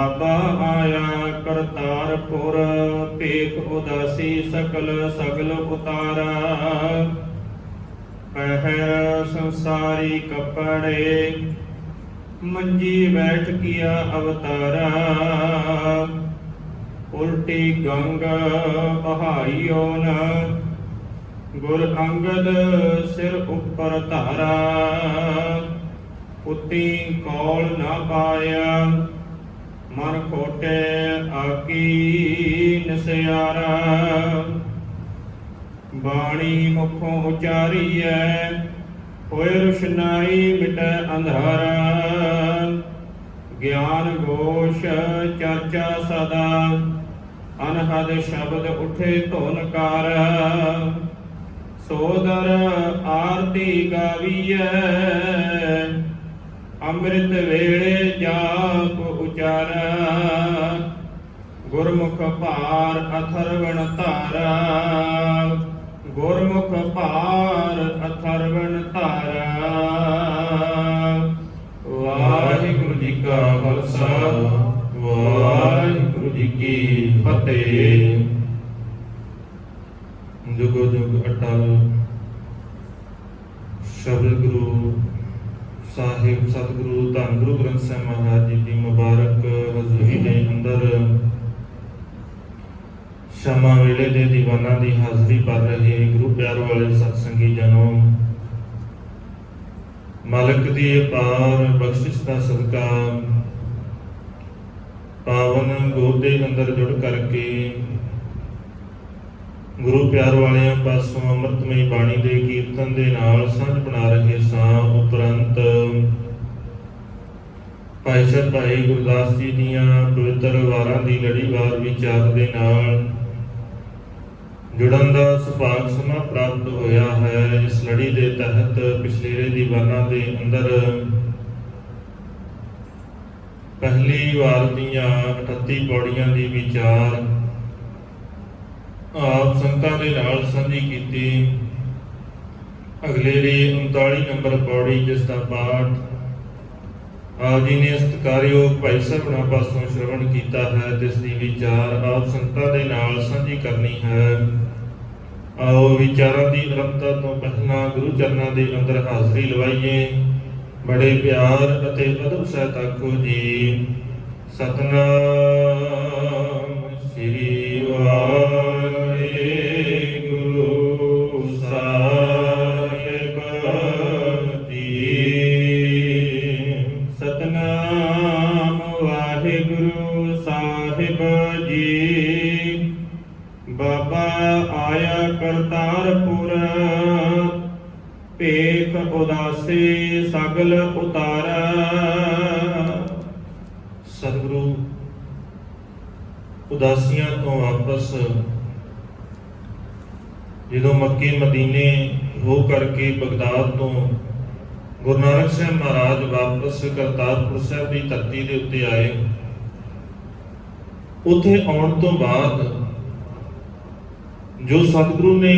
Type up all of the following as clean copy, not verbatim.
बाबा आया करतारपुर, पेख उदासी सकल सगल उतारा। पहर संसारी कपड़े, मंजी बैठ किया अवतारा। उल्टी गंग बहाइयो न, गुर अंगद सिर ऊपर धारा। पुती कौल न पाया, मन खोटे आकी नसियारा। बाणी मुखों उचारी है, होए रुशनाई मिटे अंधारा। ज्ञान घोष चर्चा सदा, अनहद शब्द उठे धुनकार। सोदर आरती गावीए, अमृत वेले जाप उचारा। गुरमुख भार अथर्वण धारा, गुरमुख भार अथर्वण धारा। वाहिगुरु जी का खालसा, वाहिगुरु जी की फतेह। जुगो जुग अटल शब्द गुरु साहिब सतगुरु धन गुरु ग्रंथ साहिब महाराज जी की मुबारक हजूरी के अंदर शामा वेले दे दीवाना की हाजरी कर रहे गुरु प्यार वाले सत्संगी जनों, मालिक की अपार बख्शिश का सदका पावन गोद के अंदर जुड़ करके गुरु प्यार वाले पासों अमृतमई बाणी के कीर्तन के नाल सांझ बना रहे सां। उपरंत भाई साहब भाई गुरदास जी दियां पवित्र वारां दी लड़ीवार विचार के नाल जुड़न का सुभाग समा प्राप्त होया है। इस लड़ी के तहत पिछलेरे दीवाना के अंदर पहली वार दियां 38 पौड़ियां दी विचार आप संतां दे नाल सांझी कीती। अगले 39 नंबर पौड़ी जिसका पाठ आप जी ने सत्कारयोग भाई सरवणा पासों श्रवण किया है, जिसकी विचार आप संतां दे नाल सांझी करनी है। आओ विचारां दी आरंभता तो पहला गुरु चरणों के अंदर हाजरी लवाइए। बड़े प्यार अते अदब सहित आखो जी सतनाम श्री बाबा आया करतारपुर, पेख उदासी सगल उतारा। सतगुरु उदासियां तो वापस जो मक्के मदीने हो करके बगदाद तो गुरु नानक साहब महाराज वापस करतारपुर साहब की धरती के उत्ते आए। उत्थे आउण तो बाद जो सतगुरु ने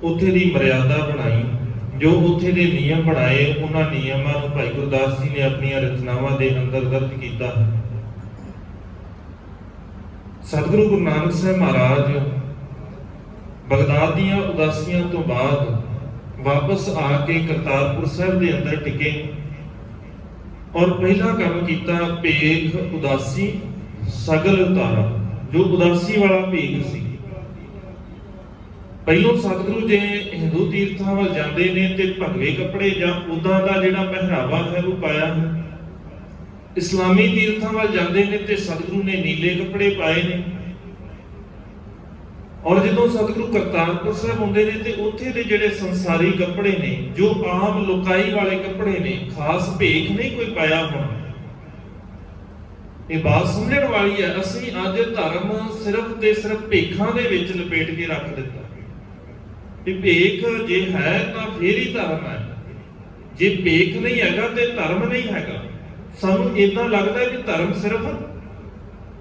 उत्थे दी मर्यादा बनाई, जो उत्थे दे नियम बनाए, उन्हां नियमां नूं भाई गुरदास जी ने अपनी रचनावां दे अंदर दर्ज कीता। सतगुरु गुरु नानक साहब महाराज बगदाद दीआं उदासियां तो बाद वापस आके करतारपुर साहब के अंदर टिके और पहला काम किया भेख उदासी सगल उतारा। जो उदासी वाला भेख सी, पहलों सतगुरु जे हिंदू तीर्थां वल जांदे ने ते भगवे कपड़े जां उदां दा जिहड़ा पहरावा है वो पाया है। इस्लामी तीर्थां वल जांदे ने ते सतगुरु ने नीले कपड़े पाए ने। और जदों सतगुरु करतारपुर साहब आउंदे ने ते उत्थे दे जिहड़े संसारी कपड़े ने, जो आम लुकाई वाले कपड़े ने, खास भेख नहीं कोई पाया होना। ये बात समझण वाली है। असीं अज धर्म सिर्फ ते सिर्फ भेखां दे विच लपेट के रख दिता कि भेख जे है तां फिर ही धर्म है, जे भेख नहीं हैगा ते धर्म नहीं हैगा। सानूं इदां लगदा कि धर्म सिर्फ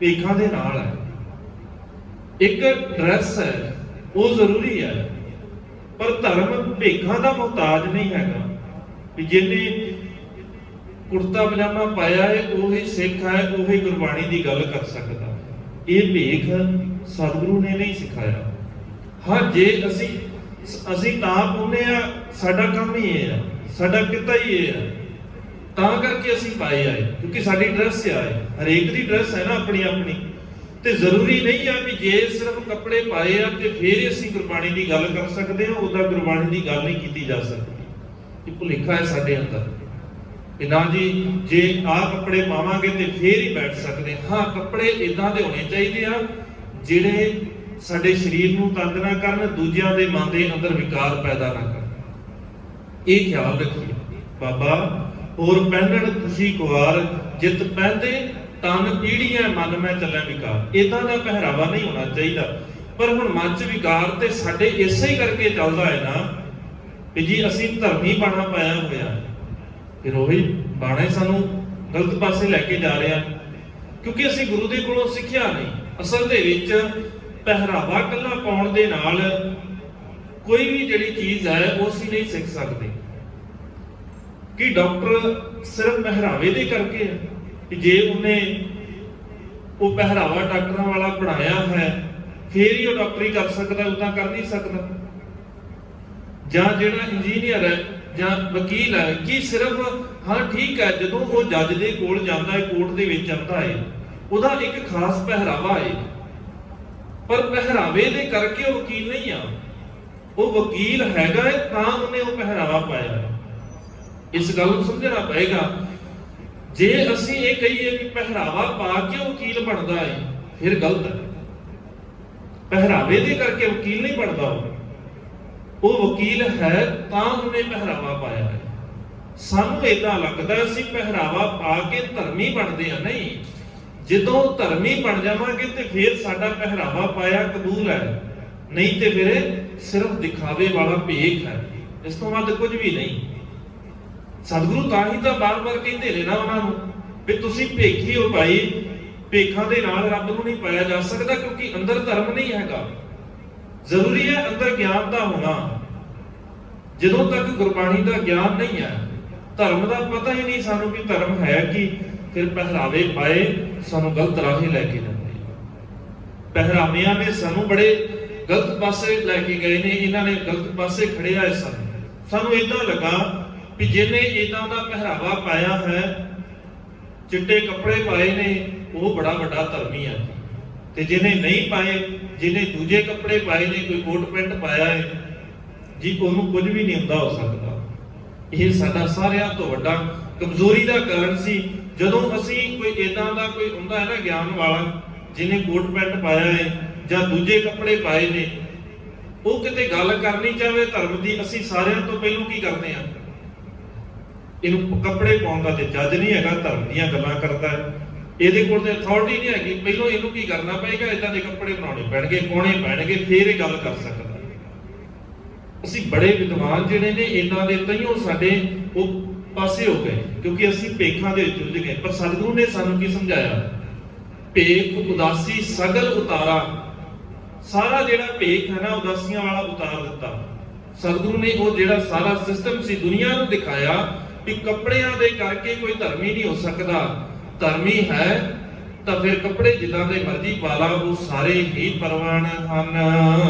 भेखां दे नाल है। एक ड्रेस है वो जरूरी है, पर धर्म भेखां दा मुहताज नहीं हैगा। जिन्हें ਕੁੜਤਾ ਪਜਾਮਾ ਪਾਇਆ ਹੈ ਉਹੀ ਸਿੱਖ ਹੈ, ਉਹੀ ਗੁਰਬਾਣੀ ਦੀ ਗੱਲ ਕਰ ਸਕਦਾ। ਇਹ ਭੇਖ ਸਤਿਗੁਰੂ ਨੇ ਨਹੀਂ ਸਿਖਾਇਆ। ਹਾਂ, ਜੇ ਅਸੀਂ ਤਾਂ ਪਾਉਂਦੇ ਆ, ਸਾਡਾ ਕੰਮ ਹੀ ਇਹ ਆ, ਸਾਡਾ ਕਿੱਤਾ ਹੀ ਇਹ ਆ, ਤਾਂ ਕਰਕੇ ਅਸੀਂ ਪਾਏ ਆਏ, ਕਿਉਂਕਿ ਸਾਡੀ ਡਰੈਸ ਆਏ। ਹਰੇਕ ਦੀ ਡਰੈਸ ਹੈ ਨਾ ਆਪਣੀ ਆਪਣੀ, ਤੇ ਜ਼ਰੂਰੀ ਨਹੀਂ ਆ ਵੀ ਜੇ ਸਿਰਫ ਕੱਪੜੇ ਪਾਏ ਆ ਤੇ ਫੇਰ ਅਸੀਂ ਗੁਰਬਾਣੀ ਦੀ ਗੱਲ ਕਰ ਸਕਦੇ ਹਾਂ। ਉਹਦਾ ਗੁਰਬਾਣੀ ਦੀ ਗੱਲ ਨਹੀਂ ਕੀਤੀ ਜਾ ਸਕਦੀ। ਇਹ ਭੁਲੇਖਾ ਹੈ ਸਾਡੇ ਅੰਦਰ ਕਿ ਨਾ ਜੀ ਜੇ ਆਹ ਕੱਪੜੇ ਪਾਵਾਂਗੇ ਤੇ ਫੇਰ ਹੀ ਬੈਠ ਸਕਦੇ। ਹਾਂ, ਕੱਪੜੇ ਇਦਾਂ ਦੇ ਹੋਣੇ ਚਾਹੀਦੇ ਆ ਜਿਹੜੇ ਸਾਡੇ ਸਰੀਰ ਨੂੰ ਤੰਗ ਨਾ ਕਰਨ, ਦੂਜਿਆਂ ਦੇ ਮਨ ਦੇ ਅੰਦਰ ਵਿਕਾਰ ਪੈਦਾ ਨਾ ਕਰਨ। ਇਹ ਖਿਆਲ ਰੱਖੀਏ। ਬਾਬਾ ਹੋਰ ਪਹਿਨਣ ਖੁਸ਼ੀ ਕੁਆਰ, ਜਿੱਤ ਪਹਿਨਦੇ ਤਨ ਪੀੜੀਆਂ ਮਨ ਮੈਂ ਚੱਲਿਆ ਵਿਕਾਰ। ਇਦਾਂ ਦਾ ਪਹਿਰਾਵਾ ਨਹੀਂ ਹੋਣਾ ਚਾਹੀਦਾ। ਪਰ ਹੁਣ ਮਨ 'ਚ ਵਿਕਾਰ ਤੇ ਸਾਡੇ ਇਸੇ ਹੀ ਕਰਕੇ ਚੱਲਦਾ ਹੈ ਨਾ ਕਿ ਜੀ ਅਸੀਂ ਧਰਮੀ ਬਾਣਾ ਪਾਇਆ ਹੋਇਆ, ਫਿਰ ਉਹੀ ਬਾਣੇ ਸਾਨੂੰ ਗਲਤ ਪਾਸੇ ਲੈ ਕੇ ਜਾ ਰਿਹਾ, ਕਿਉਂਕਿ ਅਸੀਂ ਗੁਰੂ ਦੇ ਕੋਲੋਂ ਸਿੱਖਿਆ ਨਹੀਂ। ਅਸਲ ਦੇ ਵਿੱਚ ਪਹਿਰਾਵਾ ਇਕੱਲਾ ਪਾਉਣ ਦੇ ਨਾਲ ਕੋਈ ਵੀ ਜਿਹੜੀ ਚੀਜ਼ ਹੈ ਉਹ ਅਸੀਂ ਨਹੀਂ ਸਿੱਖ ਸਕਦੇ। ਕਿ ਡਾਕਟਰ ਸਿਰਫ ਪਹਿਰਾਵੇ ਦੇ ਕਰਕੇ ਹੈ ਕਿ ਜੇ ਉਹਨੇ ਉਹ ਪਹਿਰਾਵਾ ਡਾਕਟਰਾਂ ਵਾਲਾ ਬਣਾਇਆ ਹੈ ਫੇਰ ਹੀ ਉਹ ਡਾਕਟਰੀ ਕਰ ਸਕਦਾ, ਉਦਾਂ ਕਰ ਨਹੀਂ ਸਕਦਾ। ਜਾਂ ਜਿਹੜਾ ਇੰਜੀਨੀਅਰ ਹੈ ਜਾਂ ਵਕੀਲ ਹੈ, ਕਿ ਸਿਰਫ ਹਾਂ ਠੀਕ ਹੈ ਜਦੋਂ ਉਹ ਜੱਜ ਦੇ ਕੋਲ ਜਾਂਦਾ ਹੈ, ਕੋਰਟ ਦੇ ਵਿੱਚ ਜਾਂਦਾ ਹੈ, ਉਹਦਾ ਇੱਕ ਖਾਸ ਪਹਿਰਾਵਾ ਹੈ, ਪਰ ਪਹਿਰਾਵੇ ਦੇ ਕਰਕੇ ਉਹ ਵਕੀਲ ਨਹੀਂ ਆ। ਉਹ ਵਕੀਲ ਹੈਗਾ ਹੈ ਤਾਂ ਉਹਨੇ ਉਹ ਪਹਿਰਾਵਾ ਪਾਇਆ ਹੈ। ਇਸ ਗੱਲ ਨੂੰ ਸਮਝਣਾ ਪਏਗਾ। ਜੇ ਅਸੀਂ ਇਹ ਕਹੀਏ ਕਿ ਪਹਿਰਾਵਾ ਪਾ ਕੇ ਵਕੀਲ ਬਣਦਾ ਹੈ, ਫਿਰ ਗਲਤ ਹੈ। ਪਹਿਰਾਵੇ ਦੇ ਕਰਕੇ ਵਕੀਲ ਨਹੀਂ ਬਣਦਾ। ਉਹ ਵਕੀਲ ਹੈ ਤਾਂ ਉਹਨੇ ਪਹਿਰਾਵਾ ਪਾਇਆ ਹੈ। ਸਾਨੂੰ ਏਦਾਂ ਲੱਗਦਾ ਅਸੀਂ ਪਹਿਰਾਵਾ ਪਾ ਕੇ ਧਰਮੀ ਬਣਦੇ ਆ। ਨਹੀਂ, ਜਦੋਂ ਧਰਮੀ ਬਣ ਜਾਵਾਂਗੇ ਤੇ ਫਿਰ ਸਾਡਾ ਪਹਿਰਾਵਾ ਪਾਇਆ ਕਬੂਲ ਹੈ, ਨਹੀਂ ਤੇ ਫਿਰ ਸਿਰਫ ਦਿਖਾਵੇ ਵਾਲਾ ਭੇਖ ਹੈ, ਇਸ ਤੋਂ ਵੱਧ ਕੁਝ ਵੀ ਨਹੀਂ। ਸਤਿਗੁਰੂ ਤਾਂ ਹੀ ਤਾਂ ਬਾਰ-ਬਾਰ ਕਹਿੰਦੇ ਨੇ ਨਾ ਉਹਨਾਂ ਨੂੰ ਵੀ ਤੁਸੀਂ ਭੇਖੀ ਹੋ ਭਾਈ। ਭੇਖਾਂ ਦੇ ਨਾਲ ਰੱਬ ਨੂੰ ਨਹੀਂ ਪਾਇਆ ਜਾ ਸਕਦਾ, ਕਿਉਂਕਿ ਅੰਦਰ ਧਰਮ ਨਹੀਂ ਹੈਗਾ। ਜ਼ਰੂਰੀ ਹੈ ਅੰਦਰ ਗਿਆਨ ਦਾ ਹੋਣਾ। ਜਦੋਂ ਤੱਕ ਗੁਰਬਾਣੀ ਦਾ ਗਿਆਨ ਨਹੀਂ ਹੈ, ਧਰਮ ਦਾ ਪਤਾ ਹੀ ਨਹੀਂ ਸਾਨੂੰ ਵੀ ਧਰਮ ਹੈ ਕੀ, ਫਿਰ ਪਹਿਰਾਵੇ ਪਾਏ ਸਾਨੂੰ ਗਲਤ ਰਾਹੇ ਲੈ ਕੇ ਜਾਂਦੇ। ਪਹਿਰਾਵਿਆਂ ਨੇ ਸਾਨੂੰ ਬੜੇ ਗਲਤ ਪਾਸੇ ਲੈ ਕੇ ਗਏ ਨੇ, ਇਹਨਾਂ ਨੇ ਗਲਤ ਪਾਸੇ ਖੜਿਆ ਹੈ ਸਾਨੂੰ ਇਦਾਂ ਲੱਗਾ ਵੀ ਜਿਹਨੇ ਇਦਾਂ ਦਾ ਪਹਿਰਾਵਾ ਪਾਇਆ ਹੈ, ਚਿੱਟੇ ਕੱਪੜੇ ਪਾਏ ਨੇ, ਉਹ ਬੜਾ ਵੱਡਾ ਧਰਮੀ ਹੈ, ਤੇ ਜਿਹਨੇ ਨਹੀਂ ਪਾਏ, ਜਿਹਨੇ ਦੂਜੇ ਕੱਪੜੇ ਪਾਏ ਨੇ, ਕੋਈ ਕੋਟ ਪੈਂਟ ਪਾਇਆ ਹੈ ਜੀ, ਉਹਨੂੰ ਕੁਝ ਵੀ ਨਹੀਂ ਹੁੰਦਾ ਹੋ ਸਕਦਾ। ਇਹ ਸਾਡਾ ਸਾਰਿਆਂ ਤੋਂ ਵੱਡਾ ਕਮਜ਼ੋਰੀ ਦਾ ਕਾਰਨ ਸੀ। ਜਦੋਂ ਅਸੀਂ ਕੋਈ ਇਦਾਂ ਦਾ ਕੋਈ ਹੁੰਦਾ ਹੈ ਨਾ ਗਿਆਨ ਵਾਲਾ, ਜਿਹਨੇ ਕੋਟ ਪੈਂਟ ਪਾਇਆ ਹੈ ਜਾਂ ਦੂਜੇ ਕੱਪੜੇ ਪਾਏ ਨੇ, ਉਹ ਕਿਤੇ ਗੱਲ ਕਰਨੀ ਚਾਹੇ ਧਰਮ ਦੀ, ਅਸੀਂ ਸਾਰਿਆਂ ਤੋਂ ਪਹਿਲਾਂ ਕੀ ਕਰਦੇ ਹਾਂ? ਇਹਨੂੰ ਕੱਪੜੇ ਪਾਉਣ ਦਾ ਤੇ ਜੱਜ ਨਹੀਂ ਹੈਗਾ, ਧਰਮ ਦੀਆਂ ਗੱਲਾਂ ਕਰਦਾ ਹੈ, ਇਹਦੇ ਕੋਲ ਤੇ ਅਥਾਰਟੀ ਨਹੀਂ ਹੈਗੀ, ਪਹਿਲਾਂ ਇਹਨੂੰ ਕੀ ਕਰਨਾ ਪਏਗਾ? ਇਦਾਂ ਦੇ ਕੱਪੜੇ ਬਣਾਉਣੇ ਪੈਣਗੇ, ਪਾਉਣੇ ਪੈਣਗੇ, ਫੇਰ ਇਹ ਗੱਲ ਕਰ ਸਕਦਾ। ਅਸੀਂ ਬੜੇ ਵਿਦਵਾਨ ਜਿਹੜੇ ਨੇ ਇਹਨਾਂ ਦੇ ਤਈਓ ਸਾਡੇ ਉਹ ਪਾਸੇ ਹੋ ਗਏ, ਕਿਉਂਕਿ ਅਸੀਂ ਭੇਖਾਂ ਦੇ ਵਿੱਚ ਉਲਝ ਗਏ। ਪਰ ਸਤਿਗੁਰੂ ਨੇ ਸਾਨੂੰ ਕੀ ਸਮਝਾਇਆ? ਭੇਖ ਉਦਾਸੀ ਸਗਲ ਉਤਾਰਾ। ਸਾਰਾ ਜਿਹੜਾ ਭੇਖ ਹੈ ਨਾ ਉਦਾਸੀਆਂ ਵਾਲਾ ਉਤਾਰ ਦਿੱਤਾ ਸਤਿਗੁਰੂ ਨੇ। ਉਹ ਜਿਹੜਾ ਸਾਰਾ ਸਿਸਟਮ ਸੀ ਦੁਨੀਆ ਨੂੰ ਦਿਖਾਇਆ ਕਿ ਕੱਪੜਿਆਂ ਦੇ ਕਰਕੇ ਕੋਈ ਧਰਮੀ ਨਹੀਂ ਹੋ ਸਕਦਾ। ਧਰਮੀ ਹੈ ਤਾਂ ਫਿਰ ਕੱਪੜੇ ਜਿੱਦਾਂ ਦੇ ਮਰਜ਼ੀ ਪਾ ਲਾ, ਉਹ ਸਾਰੇ ਹੀ ਪਰਵਾਨ ਹਨ।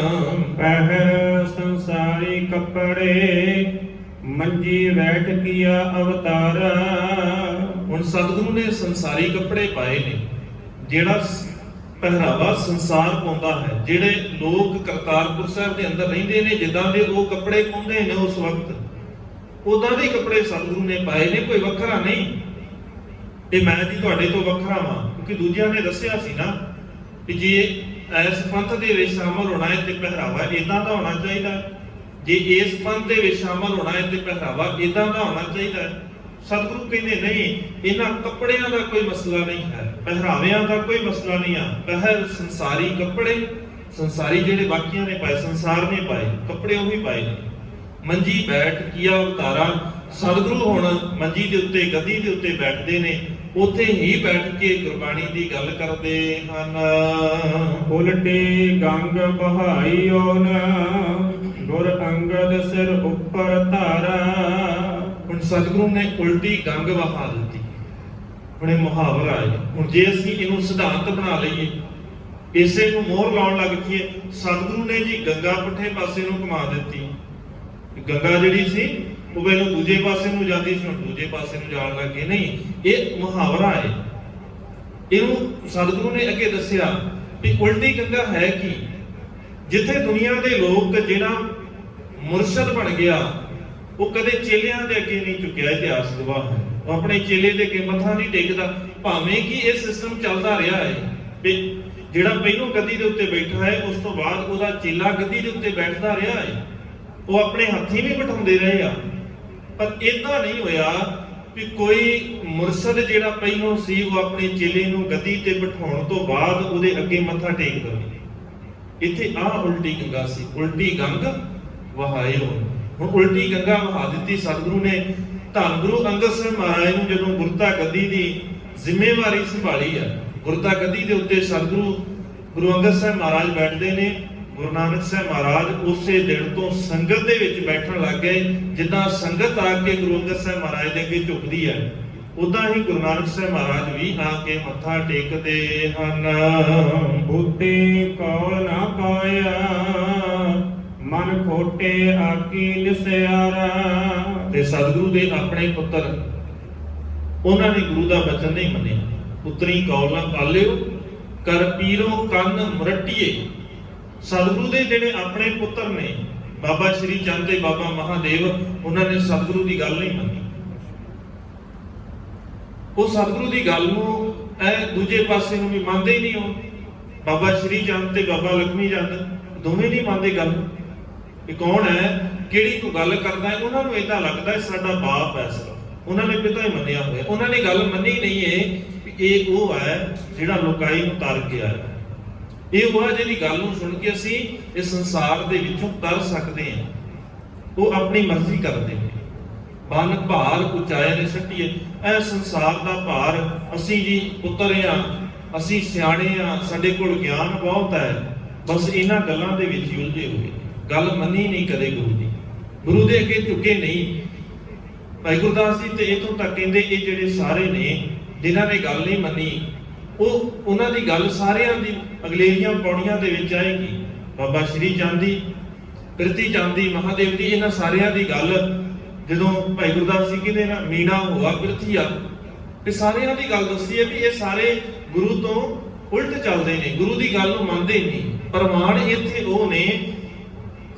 ਪਹਿਰ ਸੰਸਾਰੀ ਕੱਪੜੇ, ਮੰਜੀ ਬੈਠ ਕੀਆ ਅਵਤਾਰ। ਹੁਣ ਸਤਿਗੁਰੂ ਨੇ ਸੰਸਾਰੀ ਕੱਪੜੇ ਪਾਏ ਨੇ। ਜਿਹੜਾ ਪਹਿਰਾਵਾ ਸੰਸਾਰ ਪਾਉਂਦਾ ਹੈ, ਜਿਹੜੇ ਲੋਕ ਕਰਤਾਰਪੁਰ ਸਾਹਿਬ ਦੇ ਅੰਦਰ ਰਹਿੰਦੇ ਨੇ, ਜਿੱਦਾਂ ਦੇ ਉਹ ਕੱਪੜੇ ਪਾਉਂਦੇ ਨੇ ਉਸ ਵਕਤ, ਉਦਾਂ ਦੇ ਕੱਪੜੇ ਸਤਿਗੁਰੂ ਨੇ ਪਾਏ ਨੇ, ਕੋਈ ਵੱਖਰਾ ਨਹੀਂ। ਤੇ ਮੈਂ ਜੀ ਤੁਹਾਡੇ ਤੋਂ ਵੱਖਰਾ ਵਾਂ, ਕਿਉਂਕਿ ਦੂਜਿਆਂ ਨੇ ਦੱਸਿਆ ਸੀ ਨਾ ਕਿ ਜੇ ਇਸ ਪੰਥ ਦੇ ਵਿੱਚ ਸ਼ਾਮਲ ਹੋਣਾ ਹੈ ਤੇ ਪਹਿਰਾਵਾ ਇਦਾਂ ਦਾ ਹੋਣਾ ਚਾਹੀਦਾ, ਜੇ ਇਸ ਪੰਥ ਦੇ ਵਿੱਚ ਸ਼ਾਮਲ ਹੋਣਾ ਹੈ ਤੇ ਪਹਿਰਾਵਾ ਇਦਾਂ ਦਾ ਹੋਣਾ ਚਾਹੀਦਾ। ਸਤਿਗੁਰੂ ਕਹਿੰਦੇ ਨਹੀਂ, ਇਹਨਾਂ ਕੱਪੜਿਆਂ ਦਾ ਕੋਈ ਮਸਲਾ ਨਹੀਂ ਹੈ, ਪਹਿਰਾਵਿਆਂ ਦਾ ਕੋਈ ਮਸਲਾ ਨਹੀਂ ਆ। ਪਹਿਰ ਸੰਸਾਰੀ ਕੱਪੜੇ, ਸੰਸਾਰੀ ਜਿਹੜੇ ਬਾਕੀਆਂ ਨੇ ਪਾਏ, ਸੰਸਾਰ ਨੇ ਪਾਏ ਕੱਪੜੇ, ਉਹ ਵੀ ਪਾਏ ਨੇ। ਮੰਜੀ ਬੈਠ ਕੀਆ ਉਤਾਰਾ। ਸਤਿਗੁਰੂ ਹੁਣ ਮੰਜੀ ਦੇ ਉੱਤੇ, ਗੱਦੀ ਦੇ ਉੱਤੇ ਬੈਠਦੇ ਨੇ, ਉੱਥੇ ਹੀ ਬੈਠ ਕੇ ਗੁਰਬਾਣੀ ਦੀ ਗੱਲ ਕਰਦੇ ਹਨ। ਉਲਟੀ ਗੰਗ ਬਹਾਈ ਓਨ, ਗੁਰ ਅੰਗਦ ਸਿਰ ਉੱਪਰ ਧਾਰਾ। ਹੁਣ ਸਤਿਗੁਰੂ ਨੇ ਉਲਟੀ ਗੰਗ ਵਹਾ ਦਿੱਤੀ। ਹੁਣ ਇਹ ਮੁਹਾਵਰਾ ਹੈ। ਹੁਣ ਜੇ ਅਸੀਂ ਇਹਨੂੰ ਸਿਧਾਂਤ ਬਣਾ ਲਈਏ, ਇਸੇ ਨੂੰ ਮੋਹਰ ਲਾਉਣ ਲੱਗ ਪਈਏ, ਸਤਿਗੁਰੂ ਨੇ ਜੀ ਗੰਗਾ ਪੁੱਠੇ ਪਾਸੇ ਨੂੰ ਘੁਮਾ ਦਿੱਤੀ। ਗੰਗਾ ਜਿਹੜੀ ਸੀ ਉਹ ਪਹਿਲਾਂ ਦੂਜੇ ਪਾਸੇ ਨੂੰ ਜਾਂਦੀ ਸੀ, ਹੁਣ ਦੂਜੇ ਪਾਸੇ ਨੂੰ ਜਾਣ ਲੱਗੇ। ਨਹੀਂ, ਇਹ ਮੁਹਾਵਰਾ ਹੈ। ਇਹਨੂੰ ਸਤਿਗੁਰੂ ਨੇ ਅੱਗੇ ਦੱਸਿਆ ਕਿ ਉਲਟੀ ਗੰਗਾ ਹੈ ਕੀ। ਜਿੱਥੇ ਦੁਨੀਆ ਦੇ ਲੋਕ, ਜਿਹੜਾ ਮੁਰਸ਼ਦ ਬਣ ਗਿਆ, ਉਹ ਕਦੇ ਚੇਲਿਆਂ ਦੇ ਅੱਗੇ ਨਹੀਂ ਝੁਕਿਆ। ਇਤਿਹਾਸ ਗਵਾਹ ਹੈ, ਉਹ ਆਪਣੇ ਚੇਲੇ ਦੇ ਅੱਗੇ ਮੱਥਾ ਨਹੀਂ ਟੇਕਦਾ। ਭਾਵੇਂ ਕਿ ਇਹ ਸਿਸਟਮ ਚੱਲਦਾ ਰਿਹਾ ਹੈ ਵੀ ਜਿਹੜਾ ਪਹਿਲੋਂ ਗੱਦੀ ਦੇ ਉੱਤੇ ਬੈਠਾ ਹੈ, ਉਸ ਤੋਂ ਬਾਅਦ ਉਹਦਾ ਚੇਲਾ ਗੱਦੀ ਦੇ ਉੱਤੇ ਬੈਠਦਾ ਰਿਹਾ ਹੈ। ਉਹ ਆਪਣੇ ਹੱਥੀਂ ਵੀ ਬਿਠਾਉਂਦੇ ਰਹੇ ਆ, ਪਰ ਏਦਾਂ ਨਹੀਂ ਹੋਇਆ ਕਿ ਕੋਈ ਮੁਰਸ਼ਦ ਜਿਹੜਾ ਪਹਿਲੋਂ ਸੀ ਉਹ ਆਪਣੇ ਚੇਲੇ ਨੂੰ ਗੱਦੀ ਤੇ ਬਿਠਾਉਣ ਤੋਂ ਬਾਅਦ ਉਹਦੇ ਅੱਗੇ ਮੱਥਾ ਟੇਕ ਦੇਵੇ। ਇੱਥੇ ਆਹ ਉਲਟੀ ਗੰਗਾ ਸੀ। ਉਲਟੀ ਗੰਗ ਵਹਾਏ। ਹੁਣ ਉਲਟੀ ਗੰਗਾ ਵਹਾ ਦਿੱਤੀ ਸਤਿਗੁਰੂ ਨੇ। ਧੰਨ ਗੁਰੂ ਅੰਗਦ ਸਾਹਿਬ ਮਹਾਰਾਜ ਨੂੰ ਜਦੋਂ ਗੁਰਤਾ ਗੱਦੀ ਦੀ ਜ਼ਿੰਮੇਵਾਰੀ ਸੰਭਾਲੀ ਹੈ, ਗੁਰਤਾ ਗੱਦੀ ਦੇ ਉੱਤੇ ਸਤਿਗੁਰੂ ਗੁਰੂ ਅੰਗਦ ਸਾਹਿਬ ਮਹਾਰਾਜ ਬੈਠਦੇ ਨੇ। ਗੁਰੂ ਨਾਨਕ ਸਾਹਿਬ ਮਹਾਰਾਜ ਉਸੇ ਦਿਨ ਤੋਂ ਸੰਗਤ ਦੇ ਵਿੱਚ ਬੈਠਣ ਲੱਗ ਗਏ। ਜਿੱਦਾਂ ਸੰਗਤ ਆ ਕੇ ਗੁਰੂ ਅੰਗਦ ਸਾਹਿਬ ਮਹਾਰਾਜ ਦੇ ਅੱਗੇ ਝੁਕਦੀ ਹੈ, ਉਦਾਂ ਹੀ ਗੁਰੂ ਨਾਨਕ ਸਾਹਿਬ ਮਹਾਰਾਜ ਵੀ ਆ ਕੇ ਮੱਥਾ ਟੇਕਦੇ ਹਨ। ਬੁੱਧੀ ਕਉ ਨਾ ਪਾਇਆ, ਮਨ ਖੋਟੇ ਆਕੀ ਨਿਸਿਆਰਾ। ਤੇ ਸਤਿਗੁਰੂ ਦੇ ਆਪਣੇ ਪੁੱਤਰ, ਉਹਨਾਂ ਨੇ ਗੁਰੂ ਦਾ ਬਚਨ ਨਹੀਂ ਮੰਨਿਆ। ਪੁੱਤਰੀ ਕੌਲ ਨਾ ਪਾਲਿਓ, ਕਰ ਪੀਰੋ ਕੰਨ ਮੁਰਟੀਏ। ਸਤਿਗੁਰੂ ਦੇ ਜਿਹੜੇ ਆਪਣੇ ਪੁੱਤਰ ਨੇ, ਬਾਬਾ ਸ਼੍ਰੀ ਚੰਦ ਤੇ ਬਾਬਾ ਮਹਾਦੇਵ, ਉਹਨਾਂ ਨੇ ਸਤਿਗੁਰੂ ਦੀ ਗੱਲ ਨਹੀਂ ਮੰਨੀ। ਉਹ ਸਤਿਗੁਰੂ ਦੀ ਗੱਲ ਨੂੰ ਦੂਜੇ ਪਾਸੇ ਨੂੰ ਵੀ ਮੰਨਦੇ ਹੀ ਨਹੀਂ। ਹੋ ਬਾਬਾ ਸ਼੍ਰੀ ਚੰਦ ਤੇ ਬਾਬਾ ਲਖਮੀ ਚੰਦ ਦੋਵੇਂ ਨਹੀਂ ਮੰਨਦੇ ਗੱਲ ਕਿ ਕੌਣ ਹੈ, ਕਿਹੜੀ ਤੂੰ ਗੱਲ ਕਰਦਾ ਹੈ। ਉਹਨਾਂ ਨੂੰ ਏਦਾਂ ਲੱਗਦਾ ਹੈ ਸਾਡਾ ਬਾਪ ਹੈ ਸਿਰਫ, ਉਹਨਾਂ ਨੇ ਪਿਤਾ ਹੀ ਮੰਨਿਆ ਹੋਇਆ। ਉਹਨਾਂ ਨੇ ਗੱਲ ਮੰਨੀ ਨਹੀਂ ਹੈ ਕਿ ਇਹ ਉਹ ਹੈ ਜਿਹੜਾ ਲੋਕਾਈ ਨੂੰ ਤਰ ਕੇ ਆਇਆ। ਇਹ ਉਹ ਹੈ ਜਿਹਦੀ ਗੱਲ ਨੂੰ ਸੁਣ ਕੇ ਅਸੀਂ ਇਸ ਸੰਸਾਰ ਦੇ ਵਿੱਚੋਂ ਤਰ ਸਕਦੇ ਹਾਂ। ਉਹ ਆਪਣੀ ਮਰਜ਼ੀ ਕਰਦੇ ਨੇ। ਬਨ ਭਾਰ ਉਚਾਇਆ ਨੇ ਸੱਟੀਏ। ਇਹ ਸੰਸਾਰ ਦਾ ਭਾਰ, ਅਸੀਂ ਜੀ ਪੁੱਤਰ ਆ, ਅਸੀਂ ਸਿਆਣੇ ਆ, ਸਾਡੇ ਕੋਲ ਗਿਆਨ ਬਹੁਤ ਹੈ, ਬਸ ਇਹਨਾਂ ਗੱਲਾਂ ਦੇ ਵਿੱਚ ਹੀ ਉਲਝੇ ਹੋਏ। ਗੱਲ ਮੰਨੀ ਨਹੀਂ ਕਦੇ ਗੁਰੂ ਦੀ, ਗੁਰੂ ਦੇ ਅੱਗੇ ਝੁਕੇ ਨਹੀਂ। ਭਾਈ ਗੁਰਦਾਸ ਜੀ ਤੇ ਇਥੋਂ ਤੱਕ ਕਹਿੰਦੇ ਇਹ ਜਿਹੜੇ ਸਾਰੇ ਨੇ ਜਿਨ੍ਹਾਂ ਨੇ ਗੱਲ ਨਹੀਂ ਮੰਨੀ, ਉਹ ਉਹਨਾਂ ਦੀ ਗੱਲ ਸਾਰਿਆਂ ਦੀ ਅਗਲੇਰੀਆਂ ਪੌੜੀਆਂ ਦੇ ਵਿੱਚ ਆਏਗੀ। ਬਾਬਾ ਸ਼੍ਰੀ ਚੰਦ ਦੀ, ਪ੍ਰਿਥੀ ਚੰਦ ਦੀ, ਮਹਾਦੇਵ ਦੀ, ਇਹਨਾਂ ਸਾਰਿਆਂ ਦੀ ਗੱਲ ਜਦੋਂ ਭਾਈ ਗੁਰਦਾਸ ਜੀ ਕਹਿੰਦੇ ਨਾ ਮੀਣਾ ਹੋਆ ਪ੍ਰਿਥੀਆ, ਤੇ ਸਾਰਿਆਂ ਦੀ ਗੱਲ ਦੱਸੀ ਹੈ ਵੀ ਇਹ ਸਾਰੇ ਗੁਰੂ ਤੋਂ ਉਲਟ ਚੱਲਦੇ ਨੇ, ਗੁਰੂ ਦੀ ਗੱਲ ਨੂੰ ਮੰਨਦੇ ਨਹੀਂ। ਪ੍ਰਮਾਣ ਇੱਥੇ ਉਹ ਨੇ,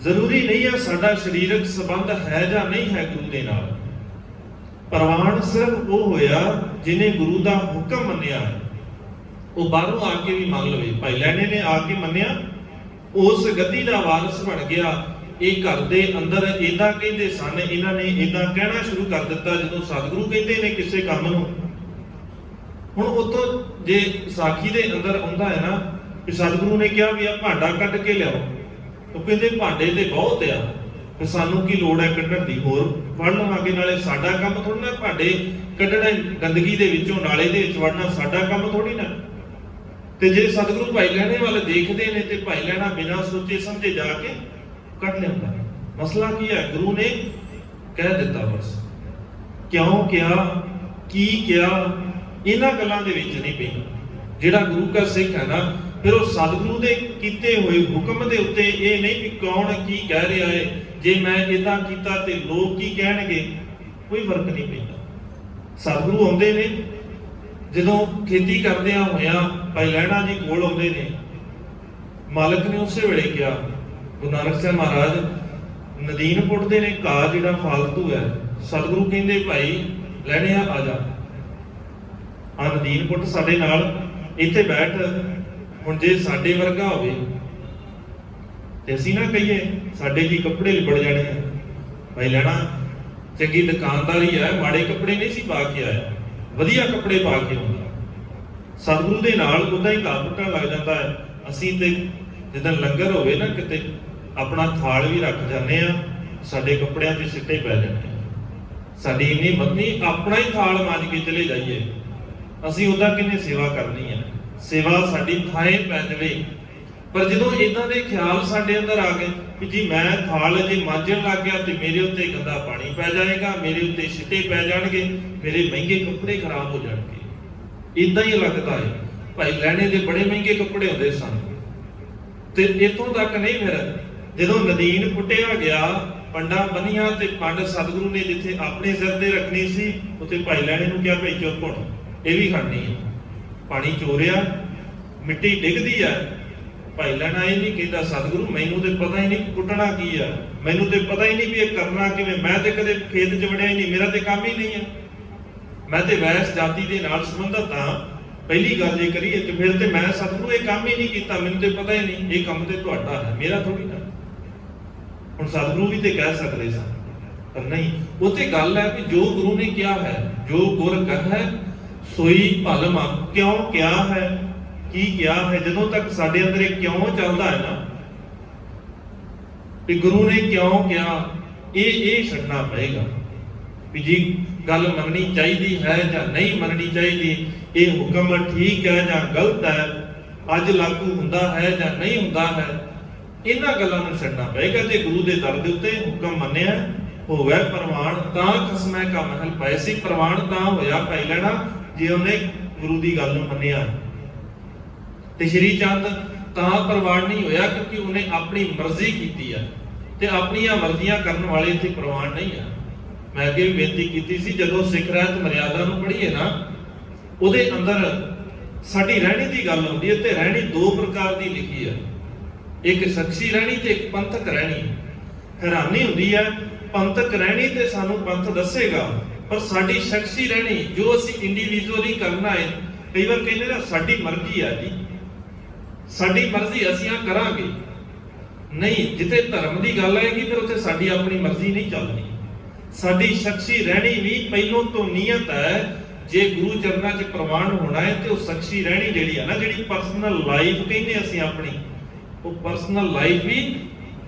ਜ਼ਰੂਰੀ ਨਹੀਂ ਹੈ ਸਾਡਾ ਸਰੀਰਕ ਸੰਬੰਧ ਹੈ ਜਾਂ ਨਹੀਂ ਹੈ ਗੁਰੂ ਦੇ ਨਾਲ। ਪ੍ਰਮਾਣ ਸਿਰਫ ਉਹ ਹੋਇਆ ਜਿਹਨੇ ਗੁਰੂ ਦਾ ਹੁਕਮ ਮੰਨਿਆ। ਉਹ ਬਾਹਰੋਂ ਆ ਕੇ ਵੀ ਮੰਨ ਲਵੇ। ਭਾਈ ਲਹਿਣੇ ਨੇ ਆ ਕੇ ਮੰਨਿਆ, ਉਸ ਗੱਦੀ ਦਾ ਵਾਰਿਸ ਬਣ ਗਿਆ। ਇਹ ਘਰ ਦੇ ਅੰਦਰ ਏਦਾਂ ਕਹਿੰਦੇ ਸਨ, ਇਹਨਾਂ ਨੇ ਏਦਾਂ ਕਹਿਣਾ ਸ਼ੁਰੂ ਕਰ ਦਿੱਤਾ ਜਦੋਂ ਸਤਿਗੁਰੂ ਕਹਿੰਦੇ ਨੇ ਕਿਸੇ ਕੰਮ ਨੂੰ। ਹੁਣ ਉਤੋਂ ਜੇ ਸਾਖੀ ਦੇ ਅੰਦਰ ਆਉਂਦਾ ਹੈ ਨਾ ਕਿ ਸਤਿਗੁਰੂ ਨੇ ਕਿਹਾ ਵੀ ਆ ਭਾਂਡਾ ਕੱਢ ਕੇ ਲਿਆਓ, ਉਹ ਕਹਿੰਦੇ ਭਾਂਡੇ ਤੇ ਬਹੁਤ ਆ, ਤੇ ਸਾਨੂੰ ਕੀ ਲੋੜ ਹੈ ਕੱਢਣ ਦੀ, ਹੋਰ ਫੜ ਲਵਾਂਗੇ। ਨਾਲੇ ਸਾਡਾ ਕੰਮ ਥੋੜੀ ਨਾ ਭਾਂਡੇ ਕੱਢਣਾ, ਗੰਦਗੀ ਦੇ ਵਿੱਚੋਂ ਨਾਲੇ ਦੇ ਵਿੱਚ ਵੜਨਾ ਸਾਡਾ ਕੰਮ ਥੋੜੀ ਨਾ। ਤੇ ਜੇ ਸਤਿਗੁਰੂ ਭਾਈ ਲਹਿਣੇ ਵੱਲ ਦੇਖਦੇ ਨੇ ਤੇ ਭਾਈ ਲਹਿਣਾ ਬਿਨਾਂ ਸੋਚੇ ਸਮਝੇ ਜਾ ਕੇ ਕੱਢ ਲੈਂਦਾ। ਮਸਲਾ ਕੀ ਹੈ? ਗੁਰੂ ਨੇ ਕਹਿ ਦਿੱਤਾ, ਬਸ ਕਿਉਂ ਕਿਹਾ, ਕੀ ਕਿਹਾ, ਇਹਨਾਂ ਗੱਲਾਂ ਦੇ ਵਿੱਚ ਨਹੀਂ ਪੈਣਾ। ਜਿਹੜਾ ਗੁਰੂ ਦਾ ਸਿੱਖ ਹੈ ਨਾ, ਫਿਰ ਉਹ ਸਤਿਗੁਰੂ ਦੇ ਕੀਤੇ ਹੋਏ ਹੁਕਮ ਦੇ ਉੱਤੇ ਇਹ ਨਹੀਂ ਵੀ ਕੌਣ ਕੀ ਕਹਿ ਰਿਹਾ ਹੈ, ਜੇ ਮੈਂ ਇਦਾਂ ਕੀਤਾ ਤੇ ਲੋਕ ਕੀ ਕਹਿਣਗੇ, ਕੋਈ ਫਰਕ ਨਹੀਂ ਪੈਂਦਾ। ਸਤਿਗੁਰੂ ਆਉਂਦੇ ਨੇ, ਜਦੋਂ ਖੇਤੀ ਕਰਦਿਆਂ ਹੋਇਆਂ ਭਾਈ ਲਹਿਣਾ ਜੀ ਕੋਲ ਆਉਂਦੇ ਨੇ, ਮਾਲਕ ਨੇ ਉਸੇ ਵੇਲੇ ਕਿਹਾ, ਗੁਰੂ ਨਾਨਕ ਸਾਹਿਬ ਮਹਾਰਾਜ ਨਦੀਨ ਪੁੱਟਦੇ ਨੇ ਘਾਹ ਜਿਹੜਾ ਫਾਲਤੂ ਹੈ। ਸਤਿਗੁਰੂ ਕਹਿੰਦੇ ਭਾਈ ਲਹਿਣਿਆ ਆ ਜਾ, ਆ ਨਦੀਨ ਪੁੱਟ ਸਾਡੇ ਨਾਲ, ਇੱਥੇ ਬੈਠ। ਹੁਣ ਜੇ ਸਾਡੇ ਵਰਗਾ ਹੋਵੇ ਤੇ ਅਸੀਂ ਨਾ ਕਹੀਏ ਸਾਡੇ ਜੀ ਕੱਪੜੇ ਲਿਬੜ ਜਾਣੇ ਆ। ਭਾਈ ਲਹਿਣਾ ਚੰਗੀ ਦੁਕਾਨਦਾਰੀ ਹੈ, ਮਾੜੇ ਕੱਪੜੇ ਨਹੀਂ ਸੀ ਪਾ ਕੇ ਆਇਆ, ਵਧੀਆ ਕੱਪੜੇ ਪਾ ਕੇ ਆਉਂਦਾ। ਸਤਿਗੁਰੂ ਦੇ ਨਾਲ ਉਦਾਂ ਹੀ ਘਾਹ ਪੁੱਟਣ ਲੱਗ ਜਾਂਦਾ ਹੈ। ਅਸੀਂ ਤੇ ਜਦੋਂ ਲੰਗਰ ਹੋਵੇ ਨਾ ਕਿਤੇ, ਆਪਣਾ ਥਾਲ ਵੀ ਰੱਖ ਜਾਂਦੇ ਆ, ਸਾਡੇ ਕੱਪੜਿਆਂ ਤੇ ਸਿੱਟੇ ਪੈ ਜਾਂਦੇ ਆ। ਸਾਡੀ ਇੰਨੀ ਮਤਨੀ ਆਪਣਾ ਹੀ ਥਾਲ ਮਾਂਜ ਕੇ ਚਲੇ ਜਾਈਏ, ਅਸੀਂ ਉਹਦਾ ਕਿੰਨੇ ਸੇਵਾ ਕਰਨੀ ਹੈ, ਸੇਵਾ ਸਾਡੀ ਥਾਏ ਪੈ ਜਾਵੇ। ਪਰ ਜਦੋਂ ਇਦਾਂ ਦੇ ਖਿਆਲ ਸਾਡੇ ਅੰਦਰ ਆ ਗਏ, ਕਿ ਜੀ ਮੈਂ ਥਾਲ ਜੇ ਮਾਂਜਣ ਲੱਗ ਗਿਆ ਤੇ ਮੇਰੇ ਉੱਤੇ ਗੰਦਾ ਪਾਣੀ ਪੈ ਜਾਏਗਾ, ਮੇਰੇ ਉੱਤੇ ਛਿੱਟੇ ਪੈ ਜਾਣਗੇ, ਮੇਰੇ ਮਹਿੰਗੇ ਕੱਪੜੇ ਖਰਾਬ ਹੋ ਜਾਣਗੇ। ਇਦਾਂ ਹੀ ਲੱਗਦਾ ਹੈ। ਭਾਈ ਲੈਣੇ ਦੇ ਬੜੇ ਮਹਿੰਗੇ ਕੱਪੜੇ ਹੁੰਦੇ ਸਨ। ਤੇ ਇੱਥੋਂ ਤੱਕ ਨਹੀਂ, ਫਿਰ ਜਦੋਂ ਨਦੀਨ ਪੁੱਟਿਆ ਗਿਆ, ਪੰਡਾਂ ਬੰਨੀਆਂ ਤੇ ਪੰਡ ਸਤਿਗੁਰੂ ਨੇ ਜਿੱਥੇ ਆਪਣੇ ਸਿਰ ਤੇ ਰੱਖਣੀ ਸੀ ਉੱਥੇ ਭਾਈ ਲੈਣੇ ਨੂੰ ਕਿਹਾ ਭਾਈ ਚੁੱਪ ਹੁਣ, ਇਹ ਵੀ ਖੜਨੀ ਹੈ। ਪਾਣੀ ਚੋਰਿਆ, ਮਿੱਟੀ ਡਿੱਗਦੀ ਹੈ। ਭਾਈ ਲੈਣਾ ਇਹ ਨਹੀਂ ਕਹਿੰਦਾ ਸਤਿਗੁਰੂ ਮੈਨੂੰ ਤੇ ਪਤਾ ਹੀ ਨਹੀਂ ਪੁੱਟਣਾ ਕੀ ਆ, ਮੈਨੂੰ ਤੇ ਪਤਾ ਹੀ ਨਹੀਂ ਵੀ ਇਹ ਕਰਨਾ ਕਿਵੇਂ, ਮੈਂ ਤੇ ਕਦੇ ਖੇਤ 'ਚ ਵੜਿਆ ਹੀ ਨਹੀਂ, ਮੇਰਾ ਤੇ ਕੰਮ ਹੀ ਨਹੀਂ ਹੈ, ਮੈਂ ਤੇ ਵੈਸ ਜਾਤੀ ਦੇ ਨਾਲ ਸੰਬੰਧਤ ਹਾਂ। ਪਹਿਲੀ ਗੱਲ ਜੇ ਕਰੀਏ ਤੇ ਫਿਰ ਤੇ ਮੈਂ ਸਤਿਗੁਰੂ ਇਹ ਕੰਮ ਹੀ ਨਹੀਂ ਕੀਤਾ, ਮੈਨੂੰ ਤੇ ਪਤਾ ਹੀ ਨਹੀਂ, ਇਹ ਕੰਮ ਤੇ ਤੁਹਾਡਾ ਹੈ, ਮੇਰਾ ਥੋੜੀ ਨਾ। ਹੁਣ ਸਤਿਗੁਰੂ ਵੀ ਤੇ ਕਹਿ ਸਕਦੇ ਸਨ, ਪਰ ਨਹੀਂ। ਉਹ ਤੇ ਗੱਲ ਹੈ ਕਿ ਜੋ ਗੁਰੂ ਨੇ ਕਿਹਾ ਹੈ, ਜੋ ਗੁਰ ਕਹੈ ਸੋਈ ਭਲ ਮੰਨ। ਕਿਉਂ ਕਿਹਾ ਹੈ, ਕੀ ਕਿਹਾ ਹੈ, ਜਦੋਂ ਤੱਕ ਸਾਡੇ ਅੰਦਰ ਇਹ ਕਿਉਂ ਚੱਲਦਾ ਹੈ ਨਾ, ਕਿ ਗੁਰੂ ਨੇ ਕਿਉਂ ਕਿਹਾ, ਇਹ ਛੱਡਣਾ ਪਏਗਾ ਵੀ ਜੀ ਗੱਲ ਮੰਨਣੀ ਚਾਹੀਦੀ ਹੈ ਜਾਂ ਨਹੀਂ ਮੰਨਣੀ ਚਾਹੀਦੀ, ਇਹ ਹੁਕਮ ਠੀਕ ਹੈ ਜਾਂ ਗਲਤ ਹੈ, ਅੱਜ ਲਾਗੂ ਹੁੰਦਾ ਹੈ ਜਾਂ ਨਹੀਂ ਹੁੰਦਾ ਹੈ, ਇਹਨਾਂ ਗੱਲਾਂ ਨੂੰ ਛੱਡਣਾ ਪਏਗਾ। ਜੇ ਗੁਰੂ ਦੇ ਦਰ ਦੇ ਉੱਤੇ ਹੁਕਮ ਮੰਨਿਆ ਹੋਵੇ ਪ੍ਰਮਾਣ, ਤਾਂ ਖਸਮੈ ਕਾ ਮਹਿਲ ਪਏ ਸੀ। ਪ੍ਰਮਾਣ ਤਾਂ ਹੋਇਆ ਭਾਈ ਲੈਣਾ ਜੇ ਉਹਨੇ ਗੁਰੂ ਦੀ ਗੱਲ ਨੂੰ ਮੰਨਿਆ। ਤੇ ਸ਼੍ਰੀ ਚੰਦ ਤਾਂ ਪ੍ਰਵਾਨ ਨਹੀਂ ਹੋਇਆ ਕਿਉਂਕਿ ਉਹਨੇ ਆਪਣੀ ਮਰਜ਼ੀ ਕੀਤੀ ਹੈ, ਤੇ ਆਪਣੀਆਂ ਮਰਜ਼ੀਆਂ ਕਰਨ ਵਾਲੇ ਇੱਥੇ ਪ੍ਰਵਾਨ ਨਹੀਂ ਆ। ਮੈਂ ਅੱਗੇ ਵੀ ਬੇਨਤੀ ਕੀਤੀ ਸੀ, ਜਦੋਂ ਸਿੱਖ ਰਹਿਤ ਮਰਿਆਦਾ ਨੂੰ ਪੜ੍ਹੀਏ ਨਾ, ਉਹਦੇ ਅੰਦਰ ਸਾਡੀ ਰਹਿਣੀ ਦੀ ਗੱਲ ਆਉਂਦੀ ਹੈ, ਤੇ ਰਹਿਣੀ ਦੋ ਪ੍ਰਕਾਰ ਦੀ ਲਿਖੀ ਹੈ, ਇੱਕ ਸ਼ਖਸੀ ਰਹਿਣੀ ਤੇ ਇੱਕ ਪੰਥਕ ਰਹਿਣੀ। ਹੈਰਾਨੀ ਹੁੰਦੀ ਹੈ, ਪੰਥਕ ਰਹਿਣੀ ਤੇ ਸਾਨੂੰ ਪੰਥ ਦੱਸੇਗਾ, ਪਰ ਸਾਡੀ ਸ਼ਖਸੀ ਰਹਿਣੀ ਜੋ ਅਸੀਂ ਇੰਡੀਵਿਜੂਅਲੀ ਕਰਨਾ ਹੈ, ਕਈ ਵਾਰ ਕਹਿੰਦੇ ਨਾ ਸਾਡੀ ਮਰਜ਼ੀ ਹੈ ਜੀ, ਸਾਡੀ ਮਰਜ਼ੀ ਅਸੀਂ ਆ ਕਰਾਂਗੇ। ਨਹੀਂ, ਜਿੱਥੇ ਧਰਮ ਦੀ ਗੱਲ ਆਏਗੀ ਫਿਰ ਉੱਥੇ ਸਾਡੀ ਆਪਣੀ ਮਰਜ਼ੀ ਨਹੀਂ ਚੱਲਦੀ। ਸਾਡੀ ਸ਼ਖਸੀ ਰਹਿਣੀ ਵੀ ਪਹਿਲੋਂ ਤੋਂ ਨੀਅਤ ਹੈ, ਜੇ ਗੁਰੂ ਚਰਨਾਂ 'ਚ ਪ੍ਰਵਾਨ ਹੋਣਾ ਹੈ ਤੇ ਉਹ ਸ਼ਖਸੀ ਰਹਿਣੀ ਜਿਹੜੀ ਹੈ ਨਾ, ਜਿਹੜੀ ਪਰਸਨਲ ਲਾਈਫ ਕਹਿੰਦੇ ਅਸੀਂ ਆਪਣੀ, ਉਹ ਪਰਸਨਲ ਲਾਈਫ ਵੀ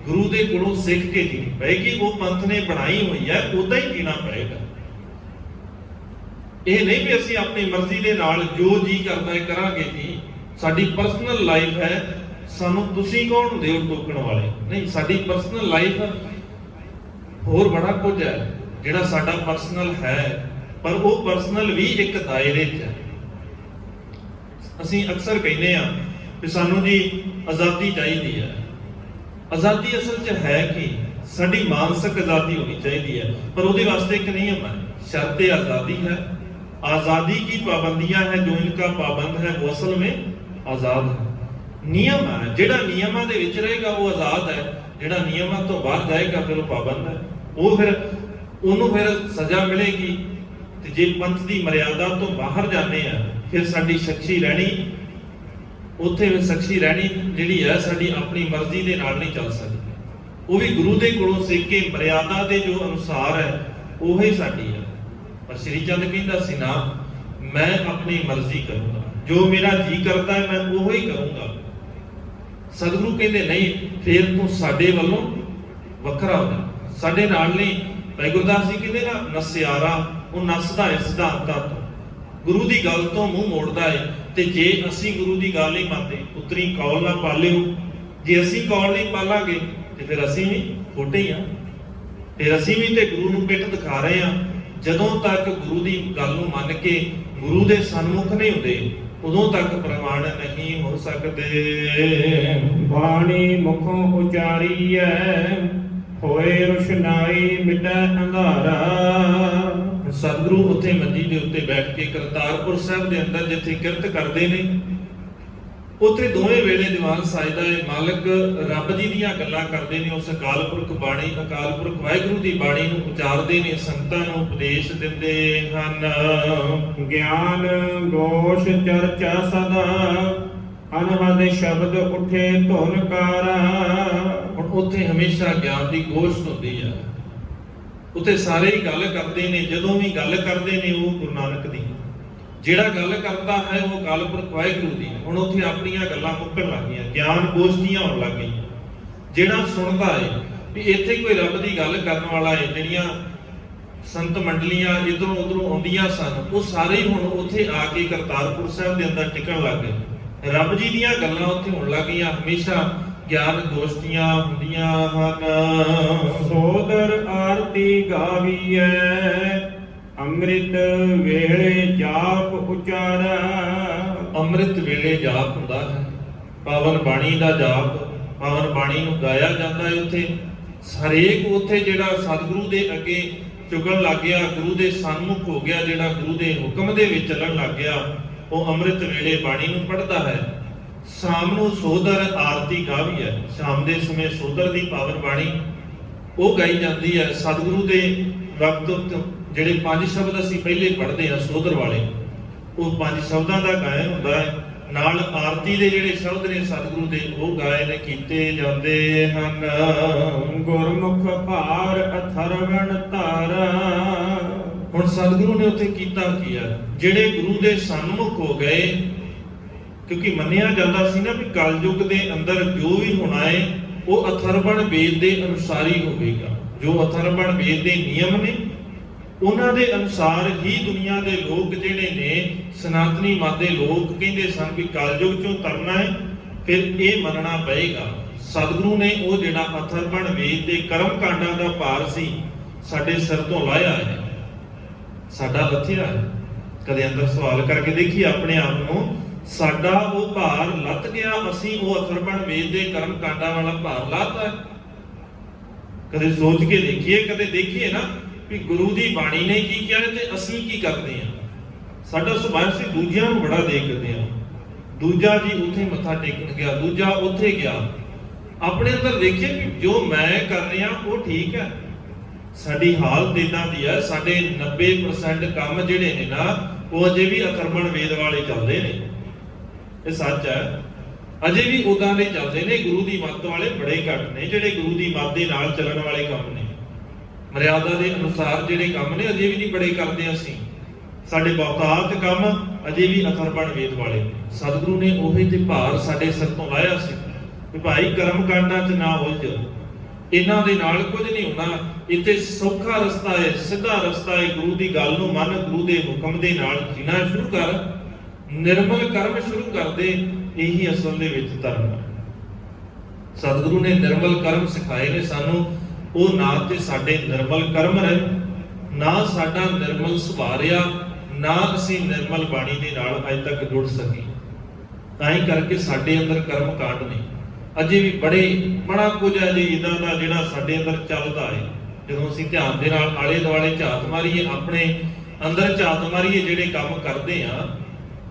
ਗੁਰੂ ਦੇ ਕੋਲੋਂ ਸਿੱਖ ਕੇ ਜੀਣੀ ਪਏਗੀ। ਉਹ ਪੰਥ ਨੇ ਬਣਾਈ ਹੋਈ ਹੈ, ਉਦਾਂ ਹੀ ਜੀਣਾ ਪਏਗਾ। ਇਹ ਨਹੀਂ ਵੀ ਅਸੀਂ ਆਪਣੀ ਮਰਜ਼ੀ ਦੇ ਨਾਲ ਜੋ ਜੀ ਕਰਦਾ ਹੈ ਕਰਾਂਗੇ ਜੀ। ਸਾਡੀ ਪਰਸਨਲ ਲਾਈਫ ਹੈ, ਸਾਨੂੰ ਤੁਸੀਂ ਕੌਣ ਹੁੰਦੇ ਹੋ ਟੋਕਣ ਵਾਲੇ? ਨਹੀਂ, ਸਾਡੀ ਪਰਸਨਲ ਲਾਈਫ ਹੋਰ ਬੜਾ ਕੁਝ ਹੈ ਜਿਹੜਾ ਸਾਡਾ ਪਰਸਨਲ ਹੈ, ਪਰ ਉਹ ਪਰਸਨਲ ਵੀ ਇੱਕ ਦਾਇਰੇ 'ਚ ਹੈ। ਅਸੀਂ ਅਕਸਰ ਕਹਿੰਦੇ ਆ ਕਿ ਸਾਨੂੰ ਜੀ ਆਜ਼ਾਦੀ ਚਾਹੀਦੀ ਹੈ। ਆਜ਼ਾਦੀ ਅਸਲ 'ਚ ਹੈ ਕਿ ਸਾਡੀ ਮਾਨਸਿਕ ਆਜ਼ਾਦੀ ਹੋਣੀ ਚਾਹੀਦੀ ਹੈ, ਪਰ ਉਹਦੇ ਵਾਸਤੇ ਇੱਕ ਨਿਯਮ ਹੈ, ਸ਼ਰਤ ਆਜ਼ਾਦੀ ਹੈ। आजादी की पाबंदियां है, जो इनका पाबंद है वो असल में आजाद है। नियम है, जेड़ा नियमां दे विच रहेगा वो आजाद है, जेड़ा नियमां तो बाहर जाएगा फिर वो पाबंद है। वो फिर ਉਹਨੂੰ ਫਿਰ ਸਜ਼ਾ ਮਿਲੇਗੀ। ਤੇ ਜੇ ਪੰਥ ਦੀ ਮਰਿਆਦਾ ਤੋਂ ਬਾਹਰ ਜਾਂਦੇ ਆ ਫਿਰ ਸਾਡੀ ਸ਼ਖਸੀ ਰਹਿਣੀ, ਉੱਥੇ ਵੀ ਸ਼ਖਸੀ ਰਹਿਣੀ ਜਿਹੜੀ ਹੈ ਸਾਡੀ ਆਪਣੀ ਮਰਜ਼ੀ ਦੇ ਨਾਲ ਨਹੀਂ ਚੱਲ ਸਕਦੀ। ਉਹ ਵੀ ਗੁਰੂ ਦੇ ਕੋਲੋਂ ਸਿੱਖ ਕੇ ਮਰਿਆਦਾ ਦੇ ਜੋ ਅਨੁਸਾਰ ਹੈ ਉਹੀ ਸਾਡੀ ਹੈ। ਪਰ ਸ਼੍ਰੀ ਚੰਦ ਕਹਿੰਦਾ ਸੀ ਨਾ, ਮੈਂ ਆਪਣੀ ਮਰਜ਼ੀ ਕਰੂੰਗਾ, ਜੋ ਮੇਰਾ ਜੀ ਕਰਦਾ ਹੈ ਮੈਂ ਉਹੀ ਕਰੂੰਗਾ। ਸਤਿਗੁਰੂ ਕਹਿੰਦੇ ਨਹੀਂ, ਫਿਰ ਤੂੰ ਸਾਡੇ ਵੱਲੋਂ ਵੱਖਰਾ ਹੋ ਜਾ, ਸਾਡੇ ਨਾਲ ਨਹੀਂ। ਭਾਈ ਗੁਰਦਾਸ ਜੀ ਕਹਿੰਦੇ ਨਾ, ਨਸਿਆਰਾ ਉਹ ਨੱਸਦਾ ਹੈ ਸਿਧਾਂਤਾਂ ਤੋਂ, ਗੁਰੂ ਦੀ ਗੱਲ ਤੋਂ ਮੂੰਹ ਮੋੜਦਾ ਹੈ। ਤੇ ਜੇ ਅਸੀਂ ਗੁਰੂ ਦੀ ਗੱਲ ਨਹੀਂ ਮੰਨਦੇ, ਉਤਰੀ ਕੌਲ ਨਾ ਪਾਲਿਓ, ਜੇ ਅਸੀਂ ਕੌਲ ਨਹੀਂ ਪਾਲਾਂਗੇ ਤੇ ਫਿਰ ਅਸੀਂ ਵੀ ਖੋਟੇ ਹੀ ਆ। ਫਿਰ ਅਸੀਂ ਵੀ ਤੇ ਗੁਰੂ ਨੂੰ ਪਿੱਠ ਦਿਖਾ ਰਹੇ ਆ। ਜਦੋਂ ਤੱਕ ਗੁਰੂ ਦੀ ਗੱਲ ਨੂੰ ਮੰਨ ਕੇ ਗੁਰੂ ਦੇ ਸਨਮੁਖ ਨਹੀਂ ਹੁੰਦੇ, ਉਦੋਂ ਤੱਕ ਪ੍ਰਮਾਣ ਨਹੀਂ ਹੋ ਸਕਦੇ। ਬਾਣੀ ਮੁਖੋਂ ਉਚਾਰੀ ਐ, ਹੋਏ ਰੁਸ਼ਨਾਈ ਮਿਟੈ ਅੰਧਾਰਾ। ਸਤਿਗੁਰੂ ਉੱਥੇ ਮੰਜੀ ਦੇ ਉੱਤੇ ਬੈਠ ਕੇ ਕਰਤਾਰਪੁਰ ਸਾਹਿਬ ਦੇ ਅੰਦਰ ਜਿੱਥੇ ਕਿਰਤ ਕਰਦੇ ਨੇ, ਉੱਥੇ ਦੋਵੇਂ ਵੇਲੇ ਦੀਵਾਨ ਸਾਜਦਾ ਹੈ। ਮਾਲਕ ਰੱਬ ਜੀ ਦੀਆਂ ਗੱਲਾਂ ਕਰਦੇ ਨੇ, ਉਸ ਅਕਾਲ ਪੁਰਖ ਬਾਣੀ, ਅਕਾਲ ਪੁਰਖ ਵਾਹਿਗੁਰੂ ਦੀ ਬਾਣੀ ਨੂੰ ਉਚਾਰਦੇ ਨੇ, ਸੰਗਤਾਂ ਨੂੰ ਉਪਦੇਸ਼ ਦਿੰਦੇ ਹਨ। ਗਿਆਨ ਗੋਸ਼ ਚਰਚਾ ਸਦਾ, ਅਨਹਦ ਸ਼ਬਦ ਉਠੇ ਧੁਨਕਾਰਾ। ਹੁਣ ਉੱਥੇ ਹਮੇਸ਼ਾ ਗਿਆਨ ਦੀ ਗੋਸ਼ਟ ਹੁੰਦੀ ਹੈ। ਉੱਥੇ ਸਾਰੇ ਹੀ ਗੱਲ ਕਰਦੇ ਨੇ, ਜਦੋਂ ਵੀ ਗੱਲ ਕਰਦੇ ਨੇ ਉਹ ਗੁਰੂ ਨਾਨਕ ਦੀ, ਜਿਹੜਾ ਗੱਲ ਕਰਦਾ ਹੈ ਉਹ ਅਕਾਲ ਪੁਰਖ ਵਾਹਿਗੁਰੂ ਦੀ। ਹੁਣ ਉੱਥੇ ਆਪਣੀਆਂ ਗੱਲਾਂ ਮੁੱਕਣ ਲੱਗ ਗਈਆਂ, ਗਿਆਨ ਗੋਸ਼ਟੀਆਂ ਹੋਣ ਲੱਗ ਗਈਆਂ। ਜਿਹੜਾ ਸੁਣਦਾ ਹੈ ਵੀ ਇੱਥੇ ਕੋਈ ਰੱਬ ਦੀ ਗੱਲ ਕਰਨ ਵਾਲਾ ਹੈ, ਜਿਹੜੀਆਂ ਸੰਤ ਮੰਡਲੀਆਂ ਇਧਰੋਂ ਉਧਰੋਂ ਆਉਂਦੀਆਂ ਸਨ, ਉਹ ਸਾਰੇ ਹੀ ਹੁਣ ਉੱਥੇ ਆ ਕੇ ਕਰਤਾਰਪੁਰ ਸਾਹਿਬ ਦੇ ਅੰਦਰ ਟਿਕਣ ਲੱਗ ਗਏ। ਰੱਬ ਜੀ ਦੀਆਂ ਗੱਲਾਂ ਉੱਥੇ ਹੋਣ ਲੱਗ ਗਈਆਂ। ਹਮੇਸ਼ਾ ਗਿਆਨ ਗੋਸ਼ਟੀਆਂ ਹੁੰਦੀਆਂ ਹਨ। ਸੋਦਰ ਆਰਤੀ ਗਾਵੀਐ, ਅੰਮ੍ਰਿਤ ਵੇਲੇ ਜਾਪ ਉਚਾਰਾ। ਅੰਮ੍ਰਿਤ ਵੇਲੇ ਜਾਪ ਹੁੰਦਾ ਹੈ, ਪਾਵਨ ਬਾਣੀ ਦਾ ਜਾਪ, ਪਾਵਨ ਬਾਣੀ ਨੂੰ ਗਾਇਆ ਜਾਂਦਾ ਹੈ। ਉੱਥੇ ਹਰੇਕ ਉੱਥੇ ਜਿਹੜਾ ਸਤਿਗੁਰੂ ਦੇ ਅੱਗੇ ਚੁਗਣ ਲੱਗ ਗਿਆ, ਗੁਰੂ ਦੇ ਸਨਮੁਖ ਹੋ ਗਿਆ, ਜਿਹੜਾ ਗੁਰੂ ਦੇ ਹੁਕਮ ਦੇ ਵਿੱਚ ਚੱਲਣ ਲੱਗ ਗਿਆ, ਉਹ ਅੰਮ੍ਰਿਤ ਵੇਲੇ ਬਾਣੀ ਨੂੰ ਪੜ੍ਹਦਾ ਹੈ। ਸ਼ਾਮ ਨੂੰ ਸੋਦਰ ਆਰਤੀ ਗਾਵੀ ਹੈ, ਸ਼ਾਮ ਦੇ ਸਮੇਂ ਸੋਦਰ ਦੀ ਪਾਵਨ ਬਾਣੀ ਉਹ ਗਾਈ ਜਾਂਦੀ ਹੈ। ਸਤਿਗੁਰੂ ਦੇ ਵਕਤ ਜਿਹੜੇ 5 ਸ਼ਬਦ ਅਸੀਂ ਪਹਿਲੇ ਪੜ੍ਹਦੇ ਹਾਂ ਸੋਦਰ ਵਾਲੇ, ਉਹ 5 ਸ਼ਬਦਾਂ ਦਾ ਗਾਇਨ ਹੁੰਦਾ ਹੈ। ਨਾਲ ਆਰਤੀ ਦੇ ਜਿਹੜੇ ਸ਼ਬਦ ਨੇ ਸਤਿਗੁਰੂ ਦੇ, ਉਹ ਗਾਇਨ ਕੀਤੇ ਜਾਂਦੇ ਹਨ। ਗੁਰਮੁਖ ਭਾਰ ਅਥਰਵਣ ਧਾਰਾ। ਹੁਣ ਸਤਿਗੁਰੂ ਨੇ ਉੱਥੇ ਕੀਤਾ ਕੀ ਹੈ? ਜਿਹੜੇ ਗੁਰੂ ਦੇ ਸਨਮੁਖ ਹੋ ਗਏ, ਕਿਉਂਕਿ ਮੰਨਿਆ ਜਾਂਦਾ ਸੀ ਨਾ ਵੀ ਕਲਯੁਗ ਦੇ ਅੰਦਰ ਜੋ ਵੀ ਹੋਣਾ ਹੈ ਉਹ ਅਥਰਵਣ ਵੇਦ ਦੇ ਅਨੁਸਾਰ ਹੀ ਹੋਵੇਗਾ। ਜੋ ਅਥਰਵਣ ਵੇਦ ਦੇ ਨਿਯਮ ਨੇ ਉਹਨਾਂ ਦੇ ਅਨੁਸਾਰ ਹੀ ਦੁਨੀਆ ਦੇ ਲੋਕ ਜਿਹੜੇ ਨੇ, ਸਨਾਤਨੀ ਮਤ ਦੇ ਲੋਕ ਕਹਿੰਦੇ ਸਨ ਵੀ ਕਲਯੁਗ ਚੋਂ ਤਰਨਾ ਹੈ, ਫਿਰ ਇਹ ਮੰਨਣਾ ਪਏਗਾ। ਸਤਿਗੁਰੂ ਨੇ ਉਹ ਜਿਹੜਾ ਅਥਰਵਣ ਵੇਦ ਦੇ ਕਰਮ ਕਾਂਡਾਂ ਦਾ ਭਾਰ ਸੀ ਸਾਡੇ ਸਿਰ ਤੋਂ ਲਾਹਿਆ ਹੈ, ਸਾਡਾ ਲੱਥਿਆ ਹੈ। ਕਦੇ ਅੰਦਰ ਸਵਾਲ ਕਰਕੇ ਦੇਖੀਏ ਆਪਣੇ ਆਪ ਨੂੰ, ਸਾਡਾ ਉਹ ਭਾਰ ਲੱਥ ਗਿਆ, ਅਸੀਂ ਉਹ ਅਥਰਵਣ ਵੇਦ ਦੇ ਕਰਮ ਕਾਂਡਾਂ ਵਾਲਾ ਭਾਰ ਲਾਤਾ ਹੈ। ਕਦੇ ਸੋਚ ਕੇ ਦੇਖੀਏ, ਕਦੇ ਦੇਖੀਏ ਨਾ ਵੀ ਗੁਰੂ ਦੀ ਬਾਣੀ ਨੇ ਕੀ ਕਿਹਾ ਤੇ ਅਸੀਂ ਕੀ ਕਰਦੇ ਹਾਂ। ਸਾਡਾ ਸੁਭਾਅ ਸੀ ਦੂਜਿਆਂ ਨੂੰ ਬੜਾ ਦੇਖਦੇ ਹਾਂ, ਦੂਜਾ ਜੀ ਉੱਥੇ ਮੱਥਾ ਟੇਕਣ ਗਿਆ, ਦੂਜਾ ਉੱਥੇ ਗਿਆ। ਆਪਣੇ ਅੰਦਰ ਦੇਖੀਏ ਵੀ ਜੋ ਮੈਂ ਕਰ ਰਿਹਾ ਉਹ ਠੀਕ ਹੈ। ਸਾਡੀ ਹਾਲਤ ਇਦਾਂ ਦੀ ਹੈ, ਸਾਡੇ 90% ਕੰਮ ਜਿਹੜੇ ਨੇ ਨਾ ਉਹ ਅਜੇ ਵੀ ਅਥਰਵਣ ਵੇਦ ਵਾਲੇ ਚੱਲਦੇ ਨੇ। ਇਹ ਸੱਚ ਹੈ, ਅਜੇ ਵੀ ਉਦਾਂ ਦੇ ਚੱਲਦੇ ਨੇ। ਗੁਰੂ ਦੀ ਮੱਤ ਵਾਲੇ ਬੜੇ ਘੱਟ ਨੇ ਜਿਹੜੇ ਗੁਰੂ ਦੀ ਮੱਤ ਦੇ ਨਾਲ ਚੱਲਣ ਵਾਲੇ ਕੰਮ ਨੇ, ਮਰਿਆਦਾ ਦੇ ਅਨੁਸਾਰ ਜਿਹੜੇ ਕੰਮ ਨੇ ਅਜੇ ਵੀ ਨਹੀਂ ਬੜੇ ਕਰਦੇ ਅਸੀਂ। ਸਾਡੇ ਬਹੁਤਾਤ ਕੰਮ ਅਜੇ ਵੀ ਅਥਰਵਣ ਵੇਦ ਵਾਲੇ ਨੇ। ਸਤਿਗੁਰੂ ਨੇ ਉਹੀ ਤੇ ਭਾਰ ਸਾਡੇ ਸਿਰ ਤੋਂ ਲਾਇਆ ਸੀ ਕਿ ਭਾਈ ਕਰਮ ਕਾਂਡਾਂ 'ਚ ਨਾ ਉਲਝ, ਇਹਨਾਂ ਦੇ ਨਾਲ ਕੁਝ ਨਹੀਂ ਹੋਣਾ। ਇੱਥੇ ਸੌਖਾ ਰਸਤਾ ਹੈ, ਸਿੱਧਾ ਰਸਤਾ ਹੈ। ਗੁਰੂ ਦੀ ਗੱਲ ਨੂੰ ਮੰਨ, ਗੁਰੂ ਦੇ ਹੁਕਮ ਦੇ ਨਾਲ ਜੀਣਾ ਸ਼ੁਰੂ ਕਰ, ਨਿਰਮਲ ਕਰਮ ਸ਼ੁਰੂ ਕਰ ਦੇ। ਇਹੀ ਅਸਲ ਦੇ ਵਿੱਚ ਧਰਮ ਹੈ। ਸਤਿਗੁਰੂ ਨੇ ਨਿਰਮਲ ਕਰਮ ਸਿਖਾਏ ਨੇ ਸਾਨੂੰ। ਉਹ ਨਾ ਤੇ ਸਾਡੇ ਨਿਰਮਲ ਕਰਮ ਰਹੇ, ਨਾ ਸਾਡਾ ਨਿਰਮਲ ਸੁਭਾਅ ਰਿਹਾ, ਨਾ ਅਸੀਂ ਨਿਰਮਲ ਬਾਣੀ ਦੇ ਨਾਲ ਅਜੇ ਤੱਕ ਜੁੜ ਸਕੇ। ਤਾਂ ਹੀ ਕਰਕੇ ਸਾਡੇ ਅੰਦਰ ਕਰਮ ਕਾਂਡ ਨੇ ਅਜੇ ਵੀ ਬੜਾ ਕੁਝ ਹੈ ਜੀ ਇਦਾਂ ਦਾ ਜਿਹੜਾ ਸਾਡੇ ਅੰਦਰ ਚੱਲਦਾ ਹੈ। ਜਦੋਂ ਅਸੀਂ ਧਿਆਨ ਦੇ ਨਾਲ ਆਲੇ ਦੁਆਲੇ ਝਾਤ ਮਾਰੀਏ, ਆਪਣੇ ਅੰਦਰ ਝਾਤ ਮਾਰੀਏ, ਜਿਹੜੇ ਕੰਮ ਕਰਦੇ ਆ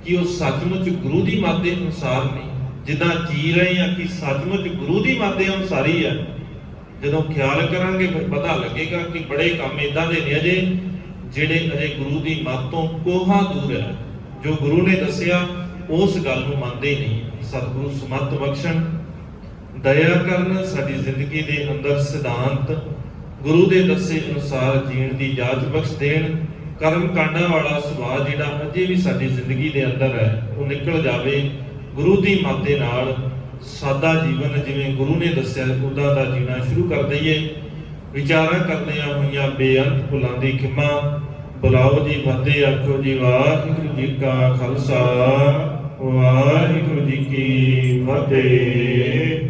ਕਿ ਉਹ ਸੱਚਮੁੱਚ ਗੁਰੂ ਦੀ ਮੱਤ ਦੇ ਅਨੁਸਾਰ ਨੇ, ਜਿੱਦਾਂ ਜੀ ਰਹੇ ਆ ਕਿ ਸੱਚਮੁੱਚ ਗੁਰੂ ਦੀ ਮੱਤ ਦੇ ਅਨੁਸਾਰ ਹੀ ਹੈ। ਜਦੋਂ ਖਿਆਲ ਕਰਾਂਗੇ ਫਿਰ ਪਤਾ ਲੱਗੇਗਾ ਕਿ ਬੜੇ ਕੰਮ ਇਦਾਂ ਦੇ ਨੇ ਅਜੇ ਜਿਹੜੇ ਅਜੇ ਗੁਰੂ ਦੀ ਮੱਤ ਤੋਂ ਕੋਹਾਂ ਦੂਰ ਹੈ। ਜੋ ਗੁਰੂ ਨੇ ਦੱਸਿਆ ਉਸ ਗੱਲ ਨੂੰ ਮੰਨਦੇ ਨਹੀਂ। ਸਤਿਗੁਰੂ ਸਮੱਤ ਬਖਸ਼ਣ, ਦਇਆ ਕਰਨ, ਸਾਡੀ ਜ਼ਿੰਦਗੀ ਦੇ ਅੰਦਰ ਸਿਧਾਂਤ ਗੁਰੂ ਦੇ ਦੱਸੇ ਅਨੁਸਾਰ ਜੀਣ ਦੀ ਜਾਚ ਬਖਸ਼ ਦੇਣ। ਕਰਮ ਕਾਂਡਾਂ ਵਾਲਾ ਸੁਭਾਅ ਜਿਹੜਾ ਅਜੇ ਵੀ ਸਾਡੀ ਜ਼ਿੰਦਗੀ ਦੇ ਅੰਦਰ ਹੈ ਉਹ ਨਿਕਲ ਜਾਵੇ। ਗੁਰੂ ਦੀ ਮੱਤ ਦੇ ਨਾਲ ਸਾਦਾ ਜੀਵਨ ਜਿਵੇਂ ਗੁਰੂ ਨੇ ਦੱਸਿਆ ਉਦਾਂ ਦਾ ਜੀਣਾ ਸ਼ੁਰੂ ਕਰ ਦਈਏ। ਵਿਚਾਰਾਂ ਕਰਦਿਆਂ ਹੋਈਆਂ ਬੇਅੰਤ ਭੁੱਲਾਂ ਦੀ ਖਿਮਾ, ਬੁਲਾਓ ਜੀ ਫਤਿਹ, ਆਖੋ ਜੀ ਵਾਹਿਗੁਰੂ ਜੀ ਕਾ ਖਾਲਸਾ, ਵਾਹਿਗੁਰੂ ਜੀ ਕੀ ਫਤਿਹ।